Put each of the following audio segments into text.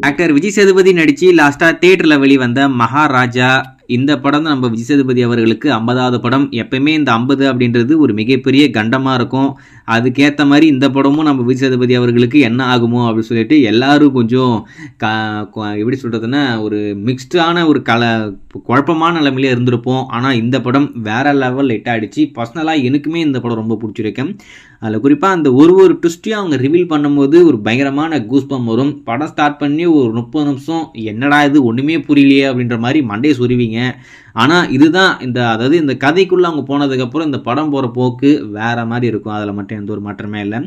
Actor Vijay Sethupathi நடிச்சு லாஸ்டா தியேட்டர்ல வெளிவந்த மகாராஜா இந்த படம் தான் நம்ம விஜய் சேதுபதி அவர்களுக்கு 50வது படம். எப்பயுமே இந்த 50 அப்படின்றது ஒரு மிகப்பெரிய கண்டமாக இருக்கும். அதுக்கேற்ற மாதிரி இந்த படமும் நம்ம விஜய் சேதுபதி அவர்களுக்கு என்ன ஆகுமோ அப்படின்னு சொல்லிட்டு எல்லாரும் கொஞ்சம் எப்படி சொல்கிறதுன்னா ஒரு மிக்ஸ்டான ஒரு குழப்பமான நிலைமையிலே இருந்திருப்போம். ஆனால் இந்த படம் வேற லெவல் ஹிட் ஆகிடுச்சு. பர்சனலாக எனக்குமே இந்த படம் ரொம்ப பிடிச்சிருக்கேன். அதில் குறிப்பாக அந்த ஒரு ட்விஸ்ட்டையும் அவங்க ரிவீல் பண்ணும்போது ஒரு பயங்கரமான கூஸ்பம் வரும். படம் ஸ்டார்ட் பண்ணி ஒரு 30 நிமிஷம் என்னடா இது ஒன்றுமே புரியலையே அப்படின்ற மாதிரி மண்டையை சொருவிங்க. ஆனால் இதுதான் அதாவது இந்த கதைக்குள்ளே அவங்க போனதுக்கப்புறம் இந்த படம் போகிற போக்கு வேறு மாதிரி இருக்கும். அதில் மட்டும் எந்த ஒரு மாற்றமே இல்லை.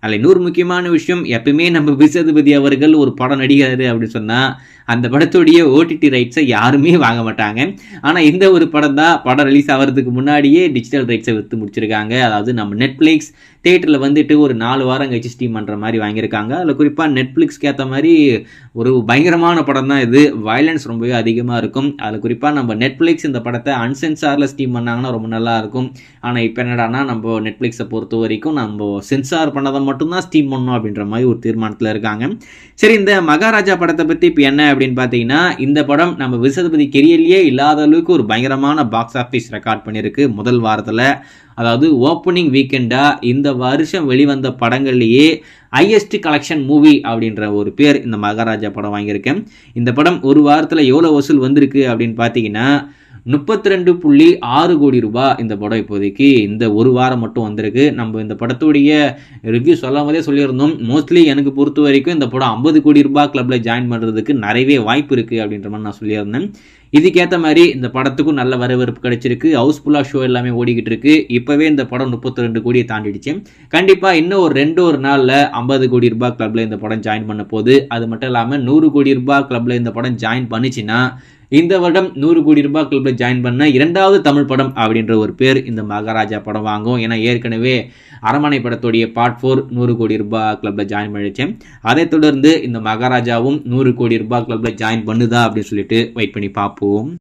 அதில் இன்னொரு முக்கியமான விஷயம், எப்பயுமே நம்ம விஜய் சேதுபதி அவர்கள் ஒரு படம் நடிக்கிறாரு அப்படின்னு சொன்னால் அந்த படத்துடைய ஓடிடி ரைட்ஸை யாருமே வாங்க மாட்டாங்க. ஆனால் இந்த ஒரு படம் தான் படம் ரிலீஸ் ஆகிறதுக்கு முன்னாடியே டிஜிட்டல் ரைட்ஸை விற்று முடிச்சிருக்காங்க. அதாவது நம்ம நெட்ஃப்ளிக்ஸ் தியேட்டரில் வந்துட்டு ஒரு 4 வாரம் கழிச்சு ஸ்ட்ரீம் பண்ணுற மாதிரி வாங்கியிருக்காங்க. அதில் குறிப்பாக நெட்ஃப்ளிக்ஸ்க்கு ஏற்ற மாதிரி ஒரு பயங்கரமான படம் தான் இது. வயலன்ஸ் ரொம்பவே அதிகமாக இருக்கும். அதில் குறிப்பாக நம்ம நெட்ஃப்ளிக்ஸ் இந்த படத்தை அன்சென்சாரில் ஸ்ட்ரீம் பண்ணாங்கன்னா ரொம்ப நல்லா இருக்கும். ஆனால் இப்போ என்னடானா நம்ம நெட்ஃப்ளிக்ஸை பொறுத்த வரைக்கும் நம்ம சென்சார் பண்ணதை மட்டும்தான் ஸ்ட்ரீம் பண்ணணும் அப்படின்ற மாதிரி ஒரு தீர்மானத்தில் இருக்காங்க. சரி, இந்த மகாராஜா படத்தை பற்றி இப்போ என்ன அப்படின்னு பார்த்தீங்கன்னா, இந்த படம் நம்ம விஜய் சேதுபதி கெரியர்லேயே இல்லாத அளவுக்கு ஒரு பயங்கரமான பாக்ஸ் ஆஃபீஸ் ரெக்கார்ட் பண்ணியிருக்கு முதல் வாரத்தில். அதாவது ஓப்பனிங் வீக்கெண்டாக இந்த வருஷம் வெளிவந்த படங்கள்லேயே ஹையஸ்ட் கலெக்ஷன் மூவி அப்படின்ற ஒரு பேர் இந்த மகாராஜா படம் வாங்கியிருக்கேன். இந்த படம் ஒரு வாரத்தில் எவ்வளோ வசூல் வந்திருக்கு அப்படின்னு பார்த்தீங்கன்னா 32.6 கோடி ரூபாய் இந்த படம் இப்போதைக்கு இந்த ஒரு வாரம் மட்டும் வந்திருக்கு. நம்ம இந்த படத்துடைய ரிவ்யூ சொல்லும் போதே சொல்லியிருந்தோம், மோஸ்ட்லி எனக்கு பொறுத்த வரைக்கும் இந்த படம் 50 கோடி ரூபாய் கிளப்பில் ஜாயின் பண்ணுறதுக்கு நிறையவே வாய்ப்பு இருக்குது அப்படின்ற மாதிரி நான் சொல்லியிருந்தேன். இதுக்கேற்ற மாதிரி இந்த படத்துக்கும் நல்ல வரவேற்பு கிடைச்சிருக்கு. ஹவுஸ்ஃபுல்லாக ஷோ எல்லாமே ஓடிக்கிட்டு இருக்கு. இப்போவே இந்த படம் 32 கோடியை தாண்டிடுச்சு. கண்டிப்பாக இன்னும் ஒரு நாளில் 50 கோடி ரூபாய் கிளப்பில் இந்த படம் ஜாயின் பண்ண போகுது. அது மட்டும் இல்லாமல் 100 கோடி ரூபாய் கிளப்பில் இந்த படம் ஜாயின் பண்ணிச்சுன்னா இந்த வருடம் 100 கோடி ரூபாய் கிளப்பில் ஜாயின் பண்ண 2வது தமிழ் படம் அப்படின்ற ஒரு பேர் இந்த மகாராஜா படம் வாங்கும். ஏன்னா ஏற்கனவே அரண்மனை படத்துடைய பார்ட் 4 100 கோடி ரூபாய் கிளப்பில் ஜாயின் பண்ணிடுச்சேன். அதை தொடர்ந்து இந்த மகாராஜாவும் 100 கோடி ரூபாய் கிளப்பில் ஜாயின் பண்ணுதா அப்படின்னு சொல்லிட்டு வெயிட் பண்ணி பார்ப்போம்.